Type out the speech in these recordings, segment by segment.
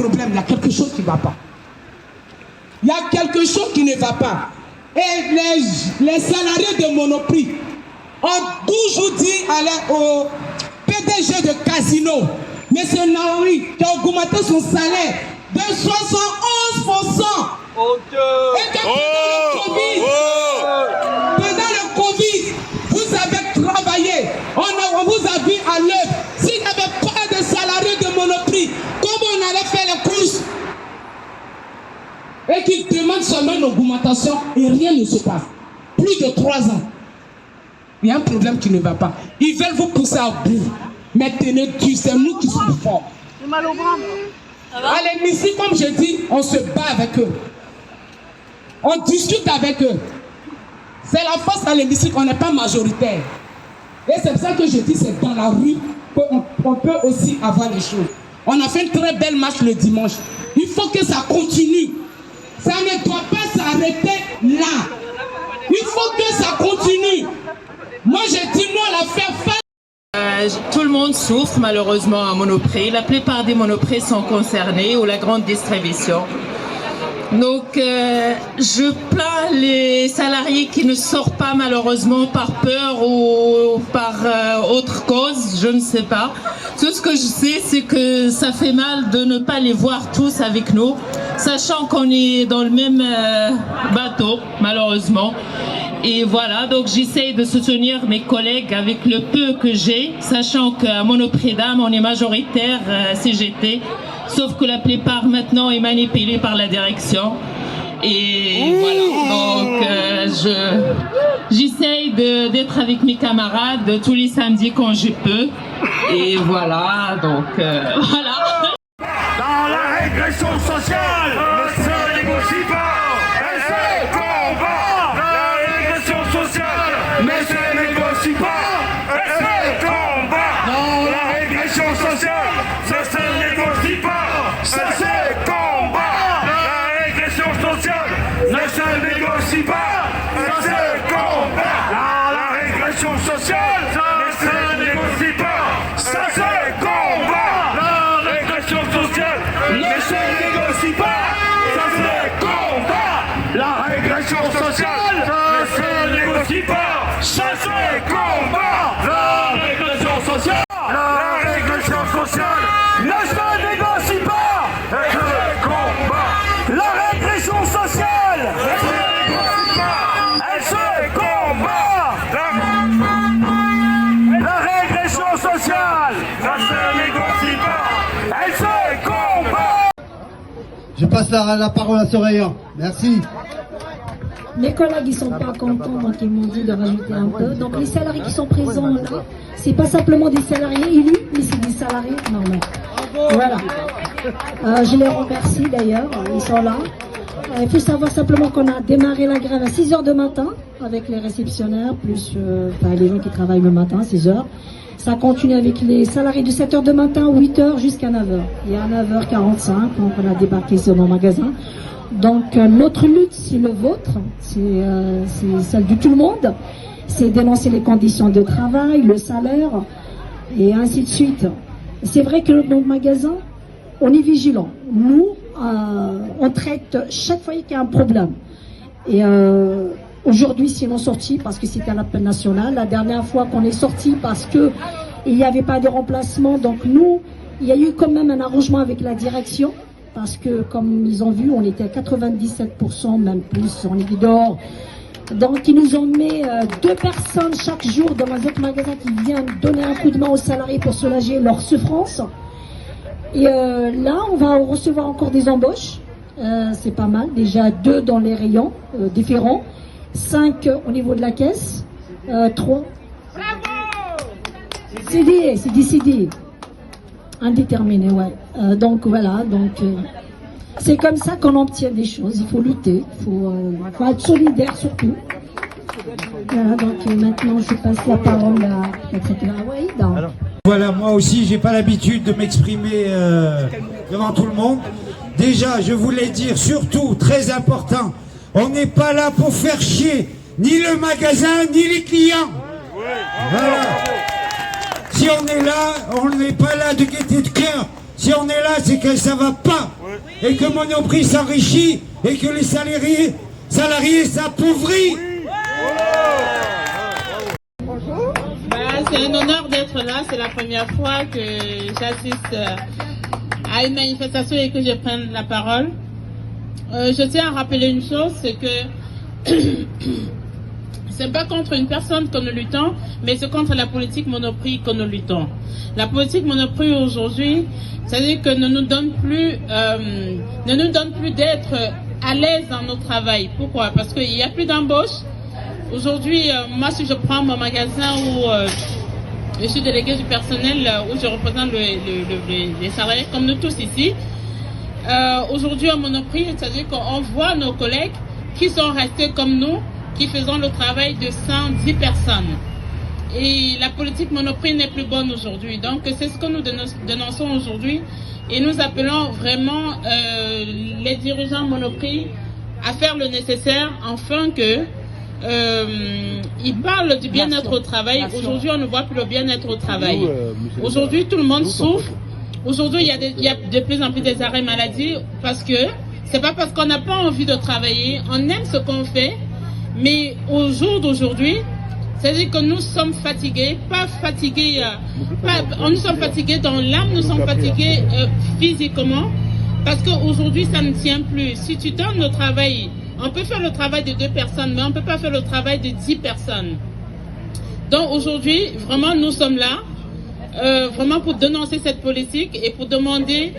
problème, il y a quelque chose qui ne va pas. Il y a quelque chose qui ne va pas. Et les salariés de Monoprix ont toujours dit au PDG de Casino, M. Naouri, qui a augmenté son salaire de 71%. Et que pendant le Covid, vous avez travaillé, on vous a vu à l'œuvre. S'il n'y avait pas de salariés de Monoprix, comment on allait faire les courses? Et qu'ils demandent seulement une augmentation et rien ne se passe. Plus de 3 ans. Il y a un problème qui ne va pas. Ils veulent vous pousser à bout. Mais tenez Dieu, c'est nous qui sommes forts. C'est mal au bras. À l'hémicycle, comme je dis, on se bat avec eux. On discute avec eux. C'est la force à l'hémicycle, on n'est pas majoritaire. Et c'est pour ça que je dis, c'est dans la rue qu'on peut aussi avoir les choses. On a fait une très belle marche le dimanche. Il faut que ça continue. Ça ne doit pas s'arrêter là. Il faut que ça continue. Moi, je dis, nous, on l'a fait face. Tout le monde souffre malheureusement à Monoprix. La plupart des Monoprix sont concernés ou la grande distribution. Donc, je plains les salariés qui ne sortent pas malheureusement par peur ou par autre cause, je ne sais pas. Tout ce que je sais, c'est que ça fait mal de ne pas les voir tous avec nous, sachant qu'on est dans le même bateau, malheureusement. Et voilà, donc j'essaye de soutenir mes collègues avec le peu que j'ai, sachant qu'à Monoprix d'âme, on est majoritaire CGT, sauf que la plupart maintenant est manipulée par la direction. Et voilà, donc j'essaye d'être avec mes camarades tous les samedis quand je peux. Et voilà, donc voilà. Dans la régression sociale, ne se négocie pas, elle se combat. La régression sociale, ne se négocie pas, elle se combat. Dans la régression sociale, ne se négocie pas, elle se combat. La régression sociale, ne se négocie pas, elle se combat. La régression sociale, ne se négocie pas, ça se combat. La régression sociale, ne se négocie pas, ça se combat. La régression sociale, ne se négocie pas, ça se combat. La régression sociale, ne se négocie pas, elle se combat. La régression sociale, ne se négocie pas, elle se combat. La régression sociale, ne se négocie pas, elle se combat. Je passe la parole à Soraya. Merci. Mes collègues ils sont pas contents, donc ils m'ont dit de rajouter un peu. Donc les salariés qui sont présents là, c'est pas simplement des salariés élus, mais c'est des salariés normaux. Voilà. Je les remercie d'ailleurs, ils sont là. Il faut savoir simplement qu'on a démarré la grève à 6h du matin avec les réceptionnaires, plus les gens qui travaillent le matin, 6h. Ça continue avec les salariés de 7h du matin, 8h jusqu'à 9h. Et à 9h45, donc on a débarqué sur mon magasin. Donc notre lutte, c'est le vôtre, c'est celle de tout le monde. C'est dénoncer les conditions de travail, le salaire, et ainsi de suite. C'est vrai que dans le magasin, on est vigilant. Nous, on traite chaque fois qu'il y a un problème. Et aujourd'hui, c'est non sorti parce que c'était un appel national. La dernière fois qu'on est sorti parce que il n'y avait pas de remplacement. Donc nous, il y a eu quand même un arrangement avec la direction. Parce que, comme ils ont vu, on était à 97%, même plus, on était dehors. Donc, ils nous ont mis 2 personnes chaque jour dans un autre magasin qui viennent donner un coup de main aux salariés pour soulager leur souffrance. Et là, on va recevoir encore des embauches. C'est pas mal. Déjà 2 dans les rayons différents. 5 au niveau de la caisse. 3. CD, c'est décidé. Indéterminé, ouais. Donc voilà, c'est comme ça qu'on obtient des choses. Il faut lutter, il faut être solidaire surtout. Voilà, donc maintenant je passe la parole à notre Waïda. Voilà, moi aussi j'ai pas l'habitude de m'exprimer devant tout le monde. Déjà, je voulais dire surtout, très important, on n'est pas là pour faire chier ni le magasin ni les clients. Voilà. Si on est là, on n'est pas là de gaieté de cœur. Si on est là, c'est que ça va pas. et que Monoprix s'enrichit et que les salariés s'appauvrit. C'est un honneur d'être là, c'est la première fois que j'assiste à une manifestation et que je prenne la parole. Je tiens à rappeler une chose, c'est que c'est pas contre une personne que nous luttons, mais c'est contre la politique Monoprix que nous luttons. La politique Monoprix aujourd'hui, c'est-à-dire que ne nous donne plus d'être à l'aise dans notre travail. Pourquoi? Parce qu'il n'y a plus d'embauche. Aujourd'hui, moi, si je prends mon magasin où je suis délégué du personnel, où je représente les salariés, comme nous tous ici, aujourd'hui, à Monoprix, c'est-à-dire qu'on voit nos collègues qui sont restés comme nous, qui faisons le travail de 110 personnes. Et la politique Monoprix n'est plus bonne aujourd'hui. Donc, c'est ce que nous dénonçons aujourd'hui. Et nous appelons vraiment les dirigeants Monoprix à faire le nécessaire afin que ils parlent du bien-être au travail. Aujourd'hui, on ne voit plus le bien-être au travail. Aujourd'hui, tout le monde souffre. Aujourd'hui, il y a de plus en plus des arrêts maladie parce que c'est pas parce qu'on n'a pas envie de travailler, on aime ce qu'on fait, mais au jour d'aujourd'hui, c'est-à-dire que nous sommes fatigués, nous sommes fatigués dans l'âme, nous sommes fatigués physiquement, parce qu'aujourd'hui, ça ne tient plus. Si tu donnes le travail, on peut faire le travail de 2 personnes, mais on ne peut pas faire le travail de 10 personnes. Donc aujourd'hui, vraiment, nous sommes là, vraiment pour dénoncer cette politique et pour demander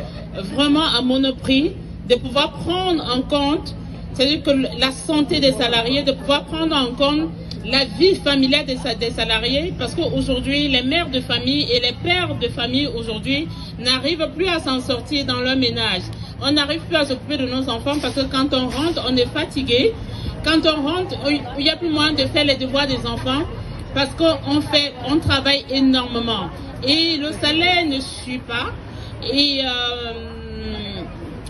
vraiment à Monoprix de pouvoir prendre en compte, c'est-à-dire que la santé des salariés, de pouvoir prendre en compte la vie familiale des salariés, parce qu'aujourd'hui, les mères de famille et les pères de famille aujourd'hui n'arrivent plus à s'en sortir dans leur ménage. On n'arrive plus à s'occuper de nos enfants parce que quand on rentre, on est fatigué. Quand on rentre, il n'y a plus moyen de faire les devoirs des enfants parce qu'on travaille énormément. Et le salaire ne suit pas. Et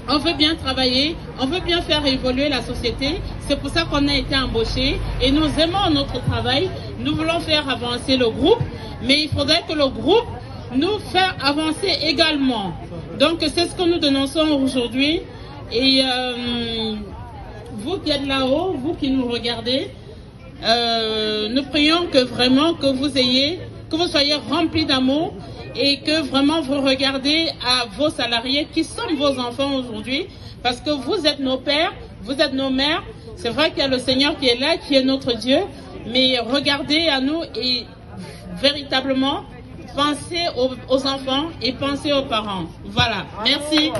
on veut bien travailler, on veut bien faire évoluer la société. C'est pour ça qu'on a été embauchés et nous aimons notre travail. Nous voulons faire avancer le groupe, mais il faudrait que le groupe nous fasse avancer également. Donc c'est ce que nous dénonçons aujourd'hui. Et vous qui êtes là-haut, vous qui nous regardez, nous prions que vraiment que vous soyez remplis d'amour et que vraiment vous regardez à vos salariés qui sont vos enfants aujourd'hui, parce que vous êtes nos pères, vous êtes nos mères. C'est vrai qu'il y a le Seigneur qui est là, qui est notre Dieu, mais regardez à nous et véritablement pensez aux enfants et pensez aux parents. Voilà, merci.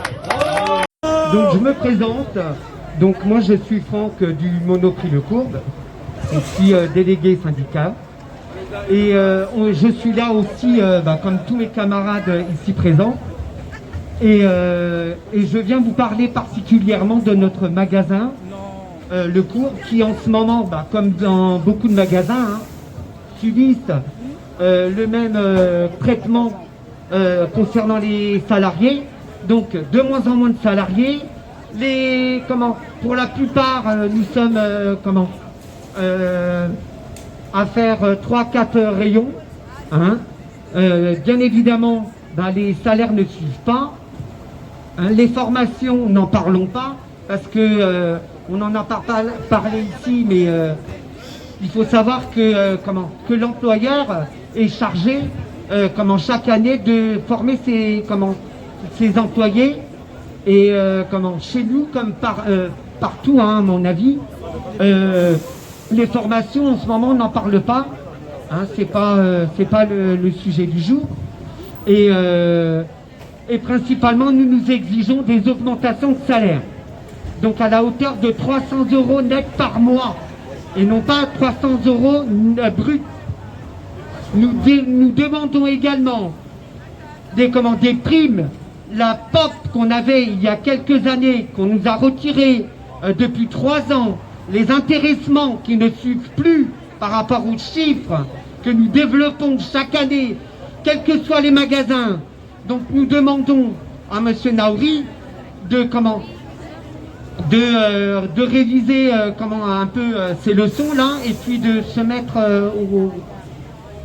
Donc je me présente, donc moi je suis Franck du Monoprix Le Courbe, je suis délégué syndical. Et je suis là aussi, comme tous mes camarades ici présents. Et je viens vous parler particulièrement de notre magasin, Le Courbe, qui en ce moment, comme dans beaucoup de magasins, subissent le même traitement concernant les salariés. Donc de moins en moins de salariés. Pour la plupart, nous sommes à faire 3-4 rayons. Bien évidemment, les salaires ne suivent pas. Les formations, n'en parlons pas, parce que on n'en a pas parlé ici, mais il faut savoir que l'employeur est chargé chaque année de former ses employés. Et chez nous, comme partout, à mon avis, les formations en ce moment on n'en parle pas, c'est pas le sujet du jour, et principalement nous exigeons des augmentations de salaire, donc à la hauteur de 300 € net par mois et non pas 300 € brut. Nous demandons également des primes, la POP qu'on avait il y a quelques années, qu'on nous a retiré depuis 3 ans, les intéressements qui ne suivent plus par rapport aux chiffres que nous développons chaque année, quels que soient les magasins. Donc nous demandons à M. Naouri de réviser un peu ces leçons là, et puis de se mettre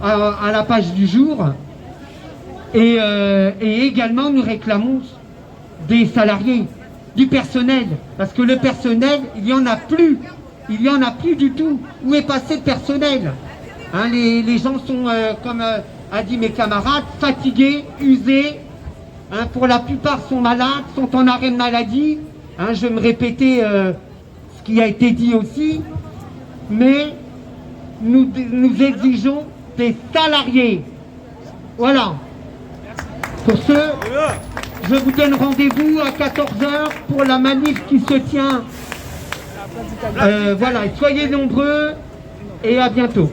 à la page du jour. Et également nous réclamons des salariés. du personnel. Parce que le personnel, il n'y en a plus. Il n'y en a plus du tout. Où est passé le personnel? Hein, les gens sont, comme a dit mes camarades, fatigués, usés. Hein, pour la plupart sont malades, sont en arrêt de maladie. Hein, je vais me répéter ce qui a été dit aussi. Mais nous exigeons des salariés. Voilà. Pour ce, je vous donne rendez-vous à 14h pour la manif qui se tient. Voilà, soyez nombreux et à bientôt.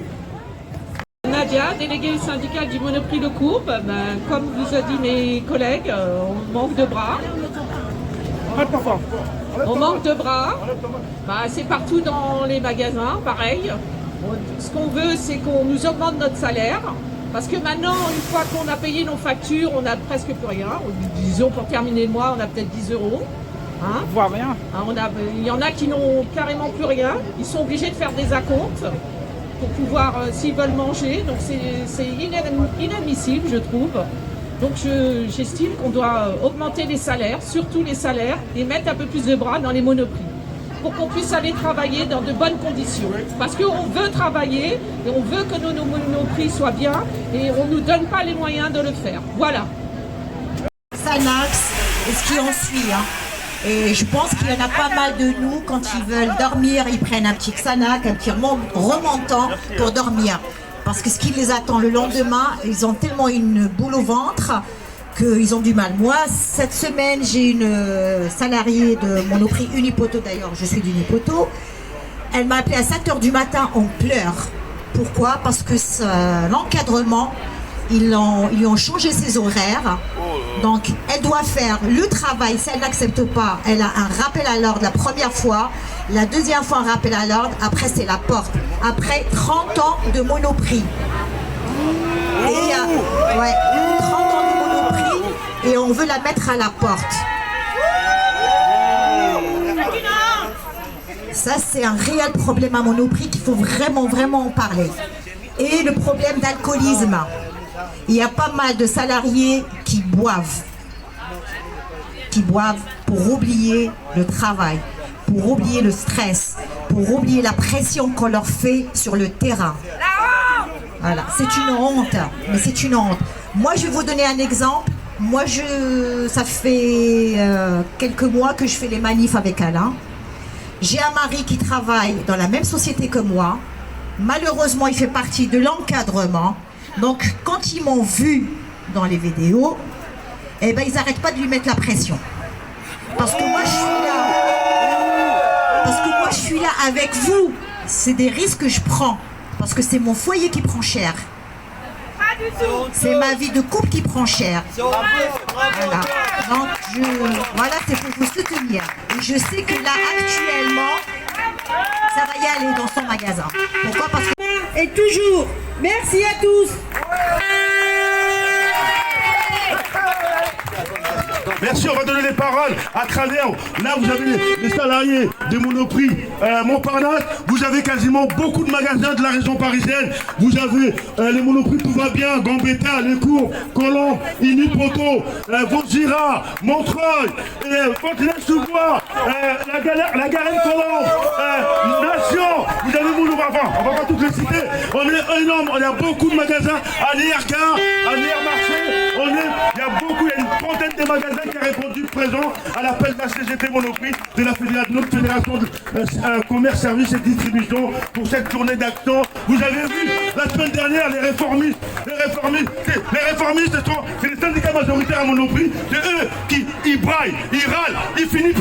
Nadia, déléguée syndicale du Monoprix de Courbe. Comme vous a dit mes collègues, on manque de bras. On manque de bras. C'est partout dans les magasins, pareil. Ce qu'on veut, c'est qu'on nous augmente notre salaire. Parce que maintenant, une fois qu'on a payé nos factures, on n'a presque plus rien. Disons, pour terminer le mois, on a peut-être 10 euros. Hein, voire rien. Il y en a qui n'ont carrément plus rien. Ils sont obligés de faire des acomptes pour pouvoir, s'ils veulent manger. Donc c'est inadmissible, je trouve. Donc j'estime qu'on doit augmenter les salaires, surtout les salaires, et mettre un peu plus de bras dans les monoprix, pour qu'on puisse aller travailler dans de bonnes conditions. Parce qu'on veut travailler, et on veut que nos monoprix soient bien, et on ne nous donne pas les moyens de le faire. Voilà. Xanax et ce qui en suit. Et je pense qu'il y en a pas mal de nous, quand ils veulent dormir, ils prennent un petit Xanax, un petit remontant pour dormir. Parce que ce qui les attend le lendemain, ils ont tellement une boule au ventre qu'ils ont du mal. Moi, cette semaine, j'ai une salariée de Monoprix Unipoto, d'ailleurs, je suis d'Unipoto. Elle m'a appelé à 7h du matin en pleurs. Pourquoi? Parce que l'encadrement, ils lui ont changé ses horaires. Donc, elle doit faire le travail. Si elle n'accepte pas, elle a un rappel à l'ordre la première fois. La deuxième fois, un rappel à l'ordre. Après, c'est la porte. Après 30 ans de Monoprix. Et il y a 30 ans de Monoprix et on veut la mettre à la porte. Ça, c'est un réel problème à Monoprix qu'il faut vraiment, vraiment en parler. Et le problème d'alcoolisme. Il y a pas mal de salariés qui boivent pour oublier le travail, pour oublier le stress, pour oublier la pression qu'on leur fait sur le terrain. Voilà, c'est une honte, mais c'est une honte. Moi, je vais vous donner un exemple. Moi, ça fait quelques mois que je fais les manifs avec Alain. J'ai un mari qui travaille dans la même société que moi. Malheureusement, il fait partie de l'encadrement. Donc, quand ils m'ont vu dans les vidéos, eh ben, ils n'arrêtent pas de lui mettre la pression. Parce que moi, je suis là avec vous. C'est des risques que je prends. Parce que c'est mon foyer qui prend cher. C'est ma vie de couple qui prend cher. Voilà. Donc, voilà, c'est pour vous soutenir. Et je sais que là, actuellement, ça va y aller dans son magasin. Pourquoi? Parce que... Et toujours, merci à tous. Merci, on va donner les paroles à travers. Là, vous avez les salariés des Monoprix Montparnasse. Vous avez quasiment beaucoup de magasins de la région parisienne. Vous avez les Monoprix Tout va bien, Gambetta, Les Cours, Colombe, Unipoto, Vaugirard, Montreuil, Fontenay-sous-Bois, la Garenne Colombe, Nation. Vous avez on va pas toutes les citer. On est énorme, on a beaucoup de magasins à Néergare, à Néermarché. Il y a une trentaine de magasins qui a répondu présent à l'appel de la CGT Monoprix de notre fédération de commerce, services et distribution pour cette journée d'action. Vous avez vu la semaine dernière les réformistes, c'est les syndicats majoritaires à Monoprix, c'est eux qui braillent, ils râlent, ils finissent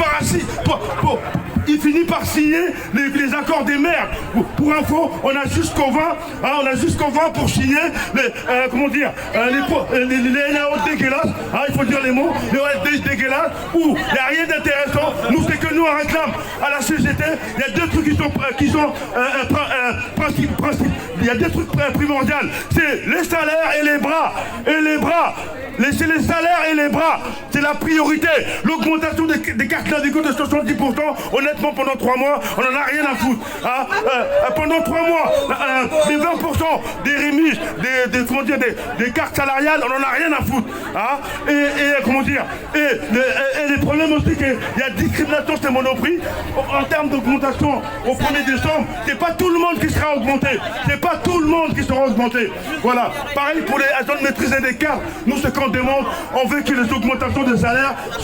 par signer les accords des maires. Pour info, on a jusqu'au 20, pour signer les NAO dégueulasses, il faut dire les mots, les OSD dégueulasses, où il n'y a rien d'intéressant. Nous, c'est que nous, on réclame à la CGT, il y a deux trucs qui sont il y a deux trucs primordiaux, c'est les salaires et les bras. C'est les salaires et les bras, c'est la priorité. L'augmentation des des cartes Navigo de 70%, honnêtement, pendant 3 mois, on n'en a rien à foutre. Hein. Pendant 3 mois, les 20% des remises, des cartes salariales, on n'en a rien à foutre. Hein. Et les problèmes aussi qu'il y a discrimination sur les monoprix en termes d'augmentation au 1er décembre, c'est pas tout le monde qui sera augmenté. C'est pas tout le monde qui sera augmenté. Voilà. Pareil pour les agents de maîtrise des cartes. Nous, ce qu'on demande, on veut que les augmentations des salaires soient